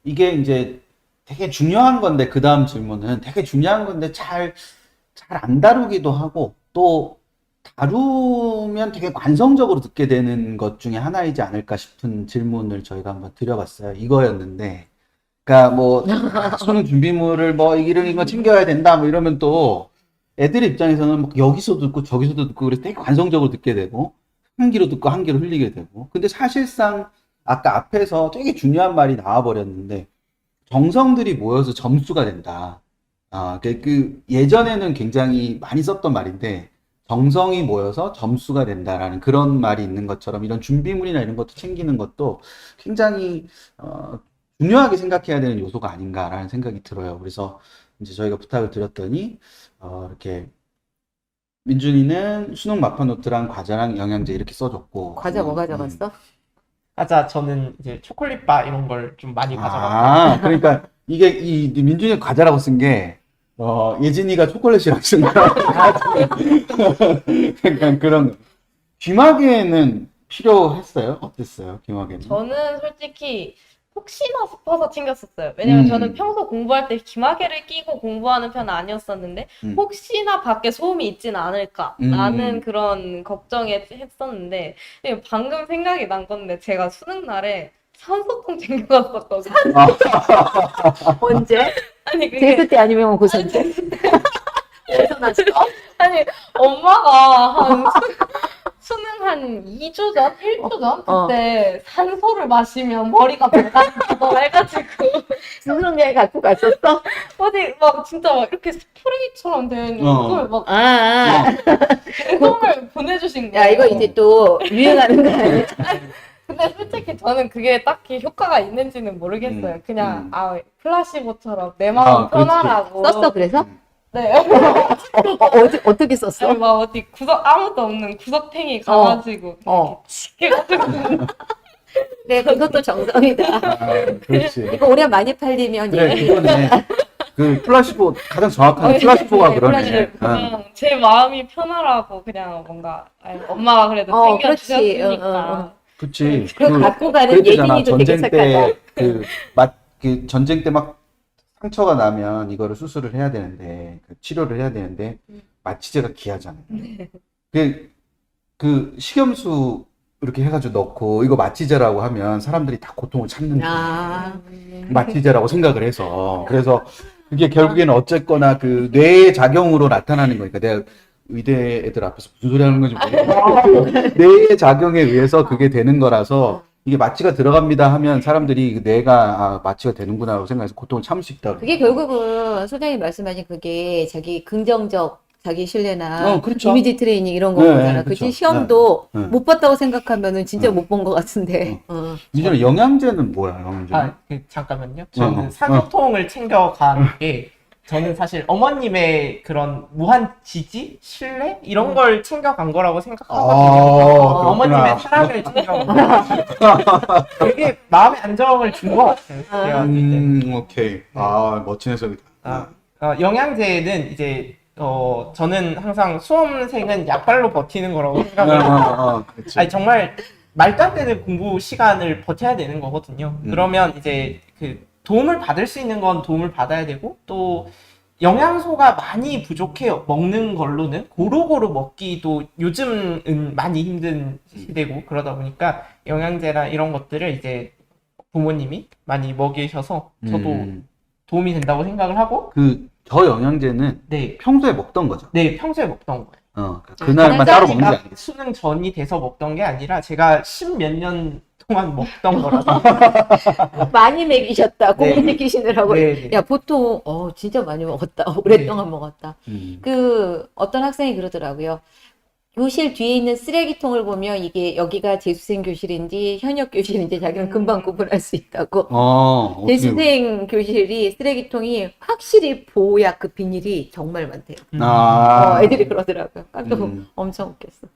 이게 이제 되게 중요한 건데, 그 다음 질문은 되게 중요한 건데, 잘 안 다루기도 하고, 또 다루면 되게 관성적으로 듣게 되는 것 중에 하나이지 않을까 싶은 질문을 저희가 한번 드려봤어요. 이거였는데, 그러니까 뭐, 수능 준비물을 뭐, 이런 거 챙겨야 된다, 뭐 이러면 또, 애들 입장에서는 막 여기서 듣고 저기서도 듣고, 그래서 되게 관성적으로 듣게 되고, 한 귀로 듣고 한 귀로 흘리게 되고. 근데 사실상, 아까 앞에서 되게 중요한 말이 나와버렸는데, 정성들이 모여서 점수가 된다. 예전에는 굉장히 많이 썼던 말인데, 정성이 모여서 점수가 된다라는 그런 말이 있는 것처럼 이런 준비물이나 이런 것도 챙기는 것도 굉장히, 중요하게 생각해야 되는 요소가 아닌가라는 생각이 들어요. 그래서 이제 저희가 부탁을 드렸더니, 이렇게 민준이는 수능 마파 노트랑 과자랑 영양제 이렇게 써줬고, 과자 뭐 가져갔어? 맞아, 저는 이제 초콜릿바 이런 걸 좀 많이 아, 가져갔거든요. 그러니까 이게 이 민준이 과자라고 쓴 게, 예진이가 초콜릿이라고 쓴 거야. 약간 그런, 귀마개는 필요했어요? 어땠어요? 귀마개는? 저는 솔직히 혹시나 싶어서 챙겼었어요. 왜냐면 저는 평소 공부할 때 기마개를 끼고 공부하는 편은 아니었었는데 음. 혹시나 밖에 소음이 있진 않을까라는 음. 그런 걱정에 했었는데 방금 생각이 난 건데 제가 수능 날에 산소통 챙겨갔었거든요. 언제? 아니 그게 재수 때 아니면 고3 때? 어디서 났어? 아니 엄마가 수능 한 2주 전? 1주 전? 그때 산소를 마시면 머리가 밝아진다고 해가지고 수능여행 갖고 갔었어? 어디 막 진짜 막 이렇게 스프레이처럼 되어 있는 그걸 막 아. 배송을 보내주신 거예요. 야, 이거 이제 또 유행하는 거 아니야? 근데 솔직히 저는 그게 딱히 효과가 있는지는 모르겠어요. 그냥 플라시보처럼 내 마음 아, 그렇지. 편하라고. 썼어, 그래서? 네. 어떻게 썼어? 아니 막 어디 구석 아무도 없는 구석탱이 가가지고 해가지고 네, 그것도 정성이다. 그렇지. 이거 오래 많이 팔리면 그래, 얘기. 이거네. 그 플라시보, 가장 정확한 플라시보가 그러네. 그냥 제 마음이 편하라고 그냥 뭔가 엄마가 그래도 그렇지. 챙겨주셨으니까. 그치. 그거 갖고 가는 그랬잖아. 예진이도 되게 전쟁 착하다. 때, 전쟁 때 막 상처가 나면 이거를 수술을 해야 되는데, 치료를 해야 되는데, 마취제가 귀하잖아요. 그 식염수 이렇게 해가지고 넣고, 이거 마취제라고 하면 사람들이 다 고통을 참는 거예요. 아, 마취제라고 생각을 해서. 그래서 그게 결국에는 어쨌거나 그 뇌의 작용으로 나타나는 거니까 내가 의대 애들 앞에서 무슨 소리 하는 건지 모르겠는데 뇌의 작용에 의해서 그게 되는 거라서 이게 마취가 들어갑니다 하면 사람들이 그 뇌가 마취가 되는구나라고 생각해서 고통을 참을 수 있다. 그게 결국은 소장님 말씀하신 그게 자기 긍정적 자기 신뢰나 그렇죠. 이미지 트레이닝 이런 네, 거잖아. 그렇죠. 그치? 시험도 네. 못 봤다고 생각하면은 진짜 네. 못 본 것 같은데. 민준아, 영양제는 뭐야, 영양제? 잠깐만요. 저는 어. 산소통을 챙겨간 게, 저는 사실 어머님의 그런 무한 지지, 신뢰 이런 걸 챙겨간 거라고 생각하거든요. 어머님의 사랑을 챙겨간 거. 되게 마음의 안정을 준 것 같아요. 제가 봤을 때. 오케이. 멋진 해석이다. 영양제는 이제 저는 항상 수험생은 약발로 버티는 거라고 생각을 해요. 그렇지. 아니 정말 말도 안 되는 공부 시간을 버텨야 되는 거거든요. 그러면 이제 그 도움을 받을 수 있는 건 도움을 받아야 되고, 또 영양소가 많이 부족해 먹는 걸로는 고루고루 먹기도 요즘은 많이 힘든 시대고, 그러다 보니까 영양제나 이런 것들을 이제 부모님이 많이 먹이셔서 저도 도움이 된다고 생각을 하고. 저 영양제는 네, 평소에 먹던 거죠. 네, 평소에 먹던 거예요. 그날만 따로 먹는 게 아니겠어. 수능 전이 돼서 먹던 게 아니라 제가 십몇 년 동안 먹던 거라서. 많이 먹이셨다고 네. 지키시느라고. 네, 네. 야, 보통 진짜 많이 먹었다. 오랫동안 먹었다. 어떤 학생이 그러더라고요. 교실 뒤에 있는 쓰레기통을 보면 이게 여기가 재수생 교실인지 현역 교실인지 자기는 금방 구분할 수 있다고. 어떻게 재수생 교실이 쓰레기통이 확실히 보호약 그 비닐이 정말 많대요. 애들이 그러더라고요. 깜짝 엄청 웃겼어.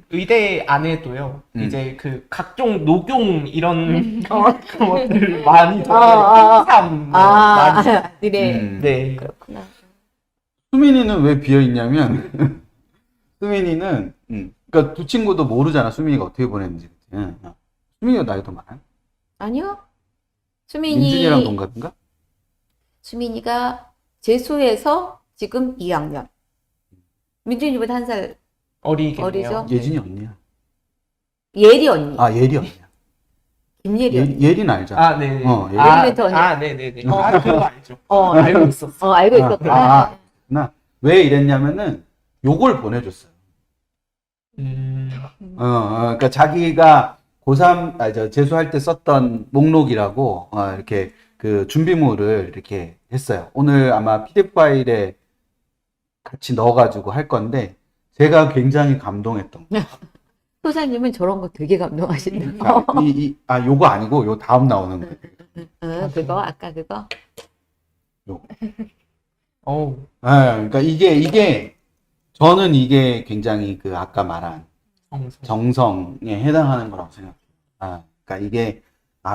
의대 안에도요, 이제 그 각종 녹용 이런 것들 많이 들어요. 홍삼 많이. 니네. 네. 그렇구나. 수민이는 왜 비어 있냐면 수민이는 그러니까 두 친구도 모르잖아. 수민이가 어떻게 보냈는지. 수민이가 나이 더 많아? 아니요. 민준이랑 수민이, 동갑인가? 수민이가 재수해서 지금 2학년. 민준이보다 한 살 어리겠네요. 어리죠? 네. 예진이 언니야. 예리 언니. 아, 예리 언니야. 김예리 언니. 예리는 알잖아. 아, 네네. 예리. 멘토 언니. 네네네. 아, 그거 알죠. 어, 알고 있었어. 알고 있었구나. 왜 이랬냐면은 요걸 보내줬어요. 음, 그러니까 자기가 고3, 재수할 때 썼던 목록이라고, 이렇게 그 준비물을 이렇게 했어요. 오늘 아마 PDF 파일에 같이 넣어가지고 할 건데, 제가 굉장히 감동했던 거. 소장님은 저런 거 되게 감동하신다. 그러니까 요거 아니고, 요 다음 나오는 거. 응, 그거, 아까 그거. 어우, 그러니까 저는 이게 굉장히 그 아까 말한 정성에 해당하는 거라고 생각해요. 그러니까 이게,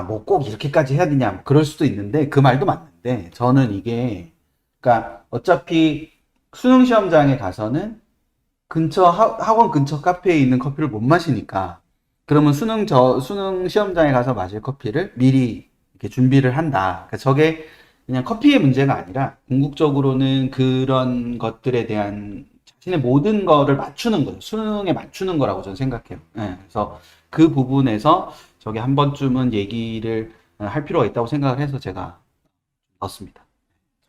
뭐 꼭 이렇게까지 해야 되냐, 뭐 그럴 수도 있는데, 그 말도 맞는데, 저는 이게, 그러니까 어차피 수능 시험장에 가서는 학원 근처 카페에 있는 커피를 못 마시니까, 그러면 수능 시험장에 가서 마실 커피를 미리 이렇게 준비를 한다. 그러니까 저게 그냥 커피의 문제가 아니라, 궁극적으로는 그런 것들에 대한 자신의 모든 거를 맞추는 거예요. 수능에 맞추는 거라고 저는 생각해요. 그래서 그 부분에서 저게 한 번쯤은 얘기를 할 필요가 있다고 생각을 해서 제가 넣었습니다.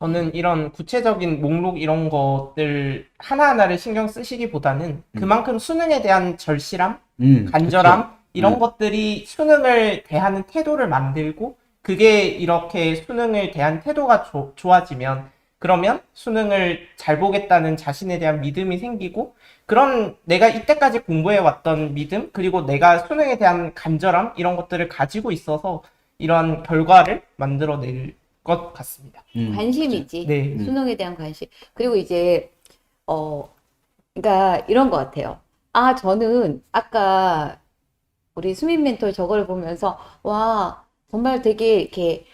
저는 이런 구체적인 목록 이런 것들 하나하나를 신경 쓰시기보다는 그만큼 수능에 대한 절실함, 간절함, 그쵸. 이런 것들이 수능을 대하는 태도를 만들고, 그게 이렇게 수능을 대한 태도가 좋아지면, 그러면 수능을 잘 보겠다는 자신에 대한 믿음이 생기고, 그런 내가 이때까지 공부해왔던 믿음, 그리고 내가 수능에 대한 간절함, 이런 것들을 가지고 있어서 이런 결과를 만들어낼 것 같습니다. 관심이지. 네. 수능에 대한 관심. 그리고 이제, 그러니까 이런 것 같아요. 저는 아까 우리 수민 멘토 저걸 보면서, 와, 정말 되게 이렇게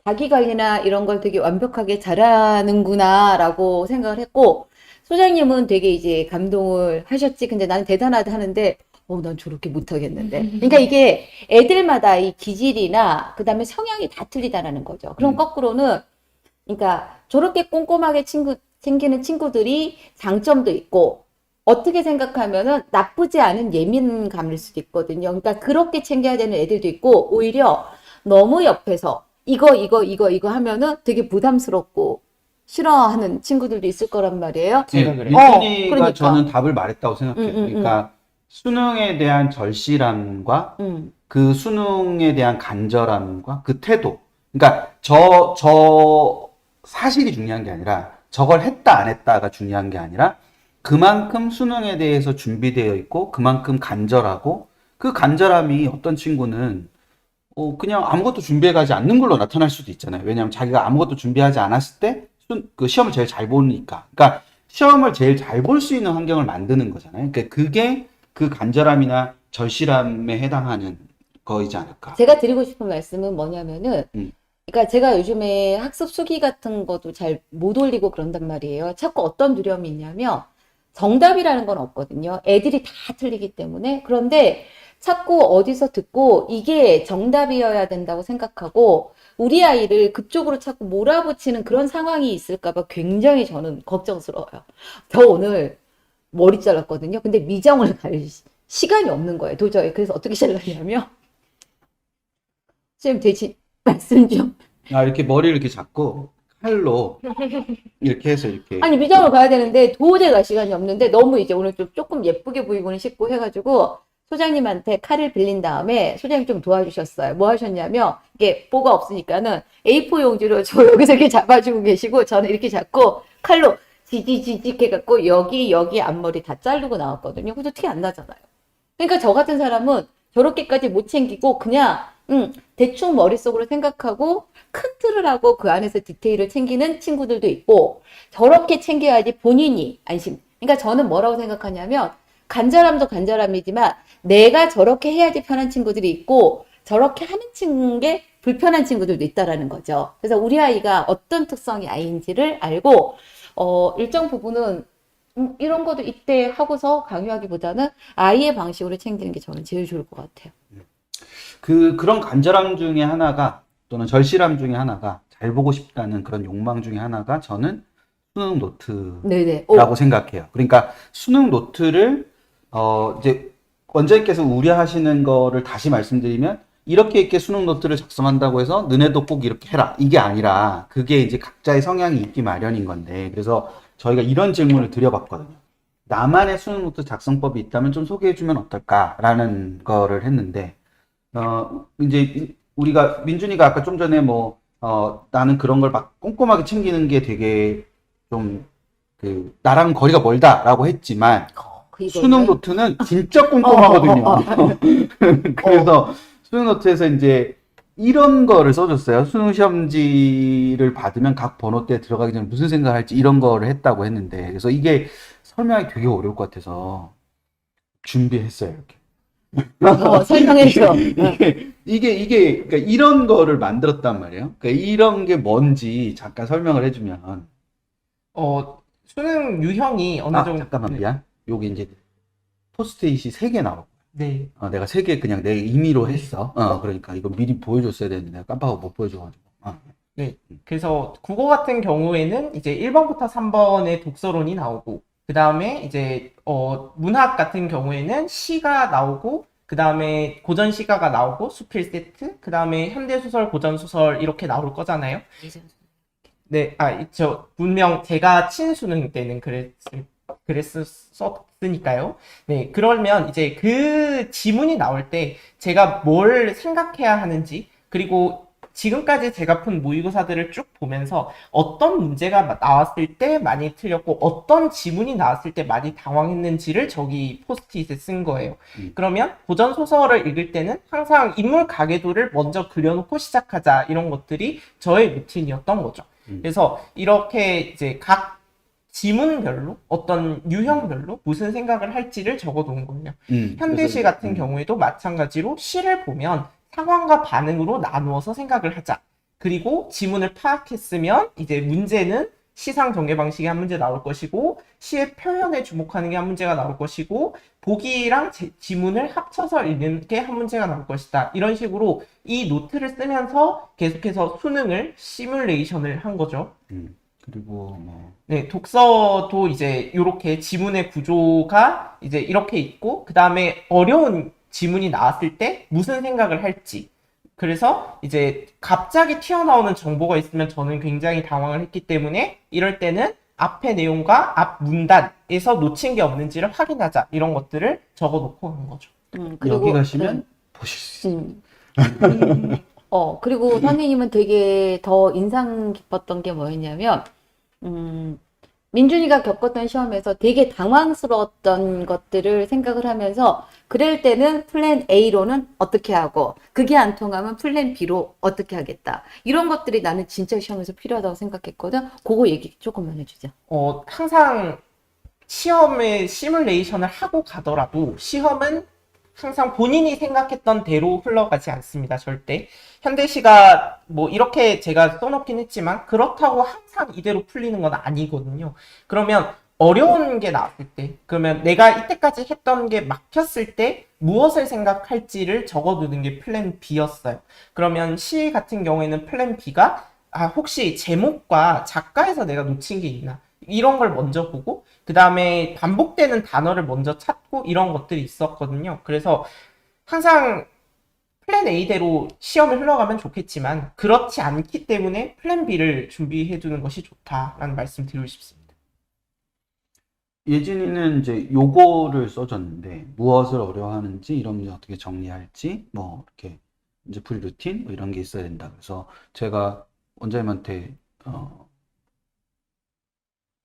자기 관리나 이런 걸 되게 완벽하게 잘하는구나라고 생각을 했고, 소장님은 되게 이제 감동을 하셨지. 근데 나는 대단하다 하는데, 난 저렇게 못하겠는데. 그러니까 이게 애들마다 이 기질이나 그다음에 성향이 다 틀리다라는 거죠. 그럼 거꾸로는, 그러니까 저렇게 꼼꼼하게 챙기는 친구들이 장점도 있고, 어떻게 생각하면은 나쁘지 않은 예민감일 수도 있거든요. 그러니까 그렇게 챙겨야 되는 애들도 있고, 오히려 너무 옆에서 이거 하면은 되게 부담스럽고 싫어하는 친구들도 있을 거란 말이에요. 제가 그래요. 민준이가 그러니까. 저는 답을 말했다고 생각해요. 그러니까 수능에 대한 절실함과 그 수능에 대한 간절함과 그 태도. 그러니까 저 사실이 중요한 게 아니라 저걸 했다 안 했다가 중요한 게 아니라 그만큼 수능에 대해서 준비되어 있고 그만큼 간절하고 그 간절함이 어떤 친구는 그냥 아무것도 준비해가지 않는 걸로 나타날 수도 있잖아요. 왜냐하면 자기가 아무것도 준비하지 않았을 때 그 시험을 제일 잘 보니까. 그러니까 시험을 제일 잘 볼 수 있는 환경을 만드는 거잖아요. 그러니까 그게 그 간절함이나 절실함에 해당하는 거이지 않을까. 제가 드리고 싶은 말씀은 뭐냐면은, 음. 그러니까 제가 요즘에 학습 수기 같은 것도 잘 못 올리고 그런단 말이에요. 자꾸 어떤 두려움이 있냐면, 정답이라는 건 없거든요. 애들이 다 틀리기 때문에. 그런데 자꾸 어디서 듣고 이게 정답이어야 된다고 생각하고 우리 아이를 그쪽으로 자꾸 몰아붙이는 그런 상황이 있을까봐 굉장히 저는 걱정스러워요. 저 오늘 머리 잘랐거든요. 근데 미장을 갈 시간이 없는 거예요. 도저히. 그래서 어떻게 잘랐냐면, 선생님 대신 말씀 좀. 이렇게 머리를 이렇게 잡고 칼로 이렇게 해서 이렇게. 아니, 미장을 가야 되는데 도저히 갈 시간이 없는데 너무 이제 오늘 좀 조금 예쁘게 보이고는 싶고 해가지고 소장님한테 칼을 빌린 다음에 소장님 좀 도와주셨어요. 뭐 하셨냐면, 이게 보가 없으니까는 A4 용지로 저 여기서 이렇게 잡아주고 계시고 저는 이렇게 잡고 칼로 지지지직 해갖고 여기 앞머리 다 자르고 나왔거든요. 그래서 티 안 나잖아요. 그러니까 저 같은 사람은 저렇게까지 못 챙기고 그냥 대충 머릿속으로 생각하고 큰 틀을 하고 그 안에서 디테일을 챙기는 친구들도 있고, 저렇게 챙겨야지 본인이 안심. 그러니까 저는 뭐라고 생각하냐면, 간절함도 간절함이지만 내가 저렇게 해야지 편한 친구들이 있고 저렇게 하는 게 불편한 친구들도 있다라는 거죠. 그래서 우리 아이가 어떤 특성이 아이인지를 알고 일정 부분은 이런 것도 이때 하고서 강요하기보다는 아이의 방식으로 챙기는 게 저는 제일 좋을 것 같아요. 그런 간절함 중에 하나가 또는 절실함 중에 하나가 잘 보고 싶다는 그런 욕망 중에 하나가 저는 수능 노트라고 네네. 오, 생각해요. 그러니까 수능 노트를 이제 원장님께서 우려하시는 거를 다시 말씀드리면 이렇게 수능 노트를 작성한다고 해서 너네도 꼭 이렇게 해라 이게 아니라 그게 이제 각자의 성향이 있기 마련인 건데 그래서 저희가 이런 질문을 드려봤거든요. 나만의 수능 노트 작성법이 있다면 좀 소개해주면 어떨까라는 거를 했는데 이제 우리가 민준이가 아까 좀 전에 나는 그런 걸 막 꼼꼼하게 챙기는 게 되게 좀 나랑 거리가 멀다라고 했지만 수능 이거는 노트는 진짜 꼼꼼하거든요. 그래서 수능 노트에서 이제 이런 거를 써줬어요. 수능 시험지를 받으면 각 번호대에 들어가기 전에 무슨 생각을 할지 이런 거를 했다고 했는데 그래서 이게 설명하기 되게 어려울 것 같아서 준비했어요. 이렇게. 설명해줘. 그러니까 이런 거를 만들었단 말이에요. 그러니까 이런 게 뭔지 잠깐 설명을 해주면. 수능 유형이 어느 정도. 잠깐만, 네. 미안. 여기 이제 포스트잇이 3개 나오고. 네. 내가 3개 그냥 내 임의로 했어. 그러니까 이거 미리 보여줬어야 되는데 내가 깜빡하고 못 보여줘가지고. 네. 그래서 국어 같은 경우에는 이제 1번부터 3번의 독서론이 나오고, 그 다음에 이제, 문학 같은 경우에는 시가 나오고, 그 다음에 고전 시가가 나오고, 수필 세트, 그 다음에 현대소설, 고전소설 이렇게 나올 거잖아요. 네, 분명 제가 친수능 때는 그랬었으니까요. 네, 그러면 이제 그 지문이 나올 때 제가 뭘 생각해야 하는지, 그리고 지금까지 제가 푼 모의고사들을 쭉 보면서 어떤 문제가 나왔을 때 많이 틀렸고 어떤 지문이 나왔을 때 많이 당황했는지를 저기 포스트잇에 쓴 거예요. 그러면 고전 소설을 읽을 때는 항상 인물 가계도를 먼저 그려놓고 시작하자 이런 것들이 저의 루틴이었던 거죠. 그래서 이렇게 이제 각 지문별로 어떤 유형별로 무슨 생각을 할지를 적어 놓은 거예요. 현대시 같은 경우에도 마찬가지로 시를 보면 상황과 반응으로 나누어서 생각을 하자. 그리고 지문을 파악했으면 이제 문제는 시상 전개 방식의 한 문제 나올 것이고 시의 표현에 주목하는 게 한 문제가 나올 것이고 보기랑 지문을 합쳐서 읽는 게 한 문제가 나올 것이다. 이런 식으로 이 노트를 쓰면서 계속해서 수능을 시뮬레이션을 한 거죠. 그리고 네, 독서도 이제 이렇게 지문의 구조가 이제 이렇게 있고 그 다음에 어려운 지문이 나왔을 때 무슨 생각을 할지. 그래서 이제 갑자기 튀어나오는 정보가 있으면 저는 굉장히 당황을 했기 때문에 이럴 때는 앞의 내용과 앞 문단에서 놓친 게 없는지를 확인하자. 이런 것들을 적어 놓고 하는 거죠. 여기 가시면 보실 수 있어요. 그리고 선생님은 되게 더 인상 깊었던 게 뭐였냐면, 민준이가 겪었던 시험에서 되게 당황스러웠던 것들을 생각을 하면서 그럴 때는 플랜 A로는 어떻게 하고 그게 안 통하면 플랜 B로 어떻게 하겠다. 이런 것들이 나는 진짜 시험에서 필요하다고 생각했거든. 그거 얘기 조금만 해주자. 항상 시험에 시뮬레이션을 하고 가더라도 시험은 항상 본인이 생각했던 대로 흘러가지 않습니다. 절대. 현대시가 뭐 이렇게 제가 써놓긴 했지만 그렇다고 항상 이대로 풀리는 건 아니거든요. 그러면 어려운 게 나왔을 때, 그러면 내가 이때까지 했던 게 막혔을 때 무엇을 생각할지를 적어두는 게 플랜 B였어요. 그러면 시 같은 경우에는 플랜 B가 혹시 제목과 작가에서 내가 놓친 게 있나? 이런 걸 먼저 보고 그 다음에 반복되는 단어를 먼저 찾고 이런 것들이 있었거든요. 그래서 항상 플랜 A대로 시험을 흘러가면 좋겠지만 그렇지 않기 때문에 플랜 B를 준비해 두는 것이 좋다라는 말씀 드리고 싶습니다. 예진이는 이제 요거를 써줬는데 무엇을 어려워하는지 이런 문제 어떻게 정리할지 뭐 이렇게 이제 프리 루틴 뭐 이런 게 있어야 된다. 그래서 제가 원장님한테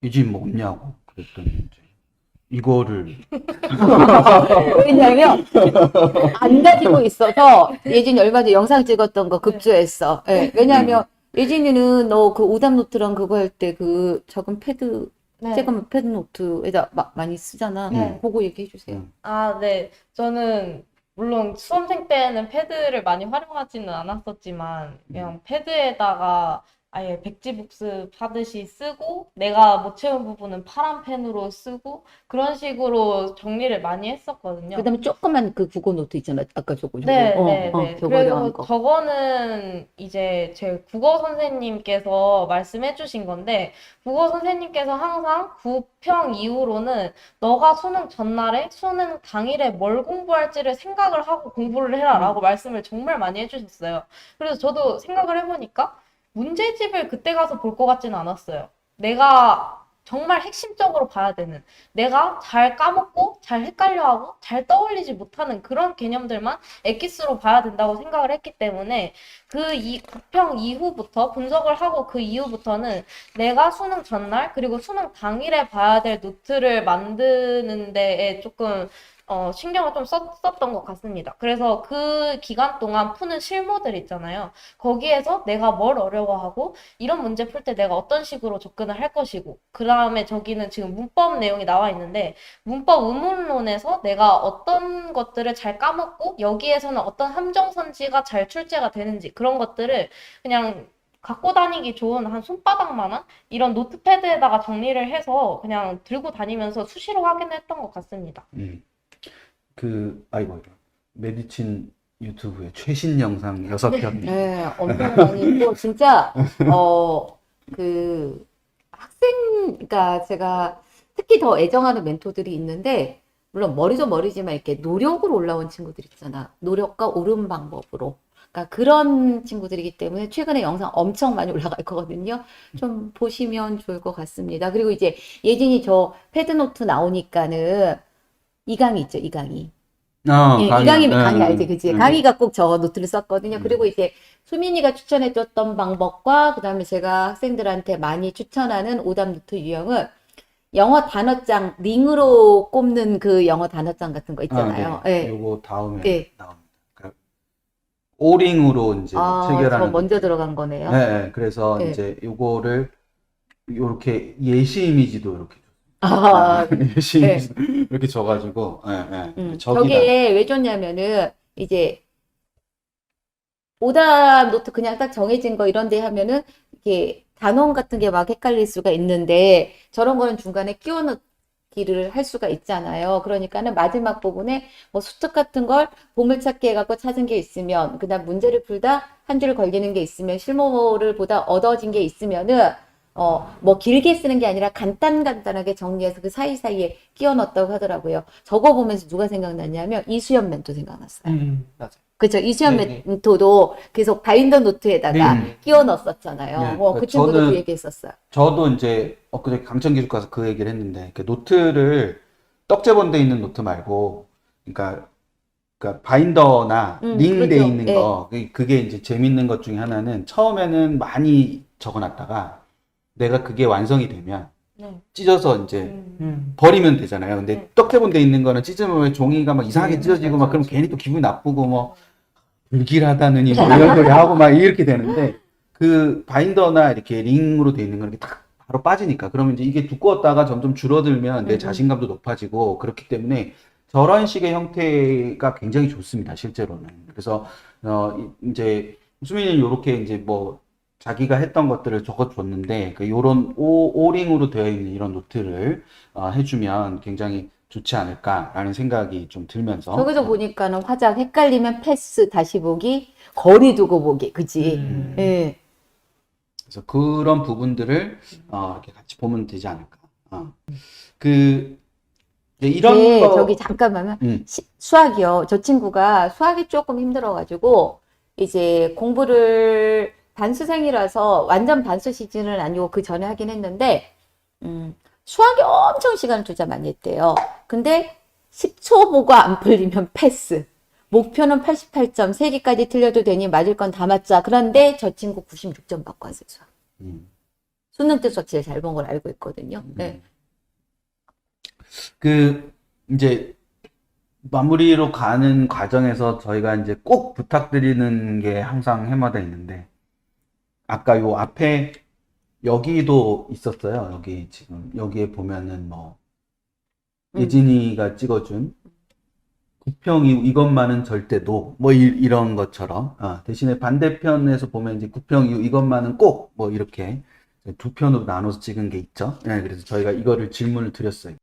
예진 뭐 없냐고 그랬더니 이제 이거를 왜냐면 안 가지고 있어서 예진이 얼마 전에 영상 찍었던 거 급조했어. 네, 왜냐면 예진이는 너 그 오답 노트랑 그거 할 때 그 적은 패드 네. 쬐까만 패드 노트에다 많이 쓰잖아. 네. 그거 얘기해 주세요. 네. 저는 물론 수험생 때는 패드를 많이 활용하지는 않았었지만 그냥 패드에다가 아예 백지 복습 하듯이 쓰고 내가 못 채운 부분은 파란 펜으로 쓰고 그런 식으로 정리를 많이 했었거든요. 그다음에 조그만 그 국어 노트 있잖아. 아까 저거 네, 네, 네. 저거랑 그리고 거. 저거는 이제 제 국어 선생님께서 말씀해 주신 건데, 국어 선생님께서 항상 구평 이후로는 너가 수능 전날에, 수능 당일에 뭘 공부할지를 생각을 하고 공부를 해라 라고 말씀을 정말 많이 해주셨어요. 그래서 저도 생각을 해보니까 문제집을 그때 가서 볼 것 같지는 않았어요. 내가 정말 핵심적으로 봐야 되는, 내가 잘 까먹고 잘 헷갈려하고 잘 떠올리지 못하는 그런 개념들만 엑기스로 봐야 된다고 생각을 했기 때문에 구평 이후부터 분석을 하고 그 이후부터는 내가 수능 전날 그리고 수능 당일에 봐야 될 노트를 만드는 데에 조금 신경을 좀 썼던 것 같습니다. 그래서 그 기간 동안 푸는 실무들 있잖아요. 거기에서 내가 뭘 어려워하고 이런 문제 풀 때 내가 어떤 식으로 접근을 할 것이고 그 다음에 저기는 지금 문법 내용이 나와 있는데 문법 의문론에서 내가 어떤 것들을 잘 까먹고 여기에서는 어떤 함정선지가 잘 출제가 되는지 그런 것들을 그냥 갖고 다니기 좋은 한 손바닥만한 이런 노트패드에다가 정리를 해서 그냥 들고 다니면서 수시로 확인했던 것 같습니다. 아이고, 메디친 유튜브에 최신 영상 6편. 네, 엄청 많이 있고 진짜 그 그러니까 제가 특히 더 애정하는 멘토들이 있는데 물론 머리도 머리지만 이렇게 노력으로 올라온 친구들 있잖아. 노력과 옳은 방법으로. 그러니까 그런 친구들이기 때문에 최근에 영상 엄청 많이 올라갈 거거든요. 좀 보시면 좋을 것 같습니다. 그리고 이제 예진이 저 패드노트 나오니까는 이강이 있죠, 이강이. 예, 이강이 강의 알지, 그치? 강의가 꼭 저 노트를 썼거든요. 그리고 이제 수민이가 추천해줬던 방법과 그다음에 제가 학생들한테 많이 추천하는 오답 노트 유형은 영어 단어장 링으로 꼽는 그 영어 단어장 같은 거 있잖아요. 네. 예. 요거 다음에 네. 나옵니다. 그러니까 오링으로 이제 저 체결하는 먼저 거죠. 들어간 거네요. 네, 그래서 네. 이제 요거를 요렇게 예시 이미지도 이렇게 예시 네. 이미지 이렇게 줘가지고 저기다 저게 왜 좋냐면은 이제 오답 노트 그냥 딱 정해진 거 이런 데 하면은 이게 단원 같은 게 막 헷갈릴 수가 있는데 저런 거는 중간에 끼워 넣기를 할 수가 있잖아요. 그러니까는 마지막 부분에 뭐 수특 같은 걸 보물찾기 해갖고 찾은 게 있으면 그다음 문제를 풀다 한 줄 걸리는 게 있으면 실무를 보다 얻어진 게 있으면은 뭐 길게 쓰는 게 아니라 간단하게 정리해서 그 사이사이에 끼워 넣었다고 하더라고요. 저거 보면서 누가 생각났냐면 이수연 멘토 생각났어요. 맞아요. 그렇죠. 이수연 네네. 멘토도 계속 바인더 노트에다가 네. 끼워 넣었었잖아요. 네. 뭐 그 친구도 저는 그 얘기했었어요. 저도 이제 엊그제 강천기술 가서 그 얘기를 했는데 그 노트를 떡제본돼 있는 노트 말고 그러니까 바인더나 링돼 그렇죠. 있는 예. 거 그게 이제 재밌는 것 중에 하나는 처음에는 많이 적어놨다가 내가 그게 완성이 되면 네. 찢어서 이제 음. 버리면 되잖아요. 근데 네. 떡제본돼 있는 거는 찢으면 왜 종이가 막 이상하게 네, 찢어지고 막 그럼 맞아요. 괜히 또 기분이 나쁘고 뭐 불길하다느니 뭐 이런 소리 하고 막 이렇게 되는데 그 바인더나 이렇게 링으로 돼 있는 건 이렇게 딱 바로 빠지니까 그러면 이제 이게 두꺼웠다가 점점 줄어들면 내 자신감도 높아지고 그렇기 때문에 저런 식의 형태가 굉장히 좋습니다, 실제로는. 그래서 이제 수민이는 이렇게 이제 뭐 자기가 했던 것들을 적어줬는데 그 요런 오링으로 되어 있는 이런 노트를 해주면 굉장히 좋지 않을까라는 생각이 좀 들면서 저기서 보니까는 화작 헷갈리면 패스 다시 보기, 거리 두고 보기, 그치? 예. 그래서 그런 부분들을 이렇게 같이 보면 되지 않을까. 그 이런 네, 거 저기 잠깐만요. 음. 수학이요. 저 친구가 수학이 조금 힘들어가지고 이제 공부를 반수생이라서 완전 반수 시즌은 아니고 그 전에 하긴 했는데 수학에 엄청 시간을 투자 많이 했대요. 근데 10초 보고 안 풀리면 패스. 목표는 88점, 3개까지 틀려도 되니 맞을 건 다 맞자. 그런데 저 친구 96점 받고 왔어요, 수학. 수능 때 수학 제일 잘 본 걸 알고 있거든요. 네. 그 이제 마무리로 가는 과정에서 저희가 이제 꼭 부탁드리는 게 항상 해마다 있는데 아까 요 앞에 여기도 있었어요. 여기 지금 여기에 보면은 뭐 예진이가 찍어준 구평 이후 이것만은 절대 노. 뭐 이런 것처럼. 대신에 반대편에서 보면 이제 구평 이후 이것만은 꼭 뭐 이렇게 두 편으로 나눠서 찍은 게 있죠. 그래서 저희가 이거를 질문을 드렸어요.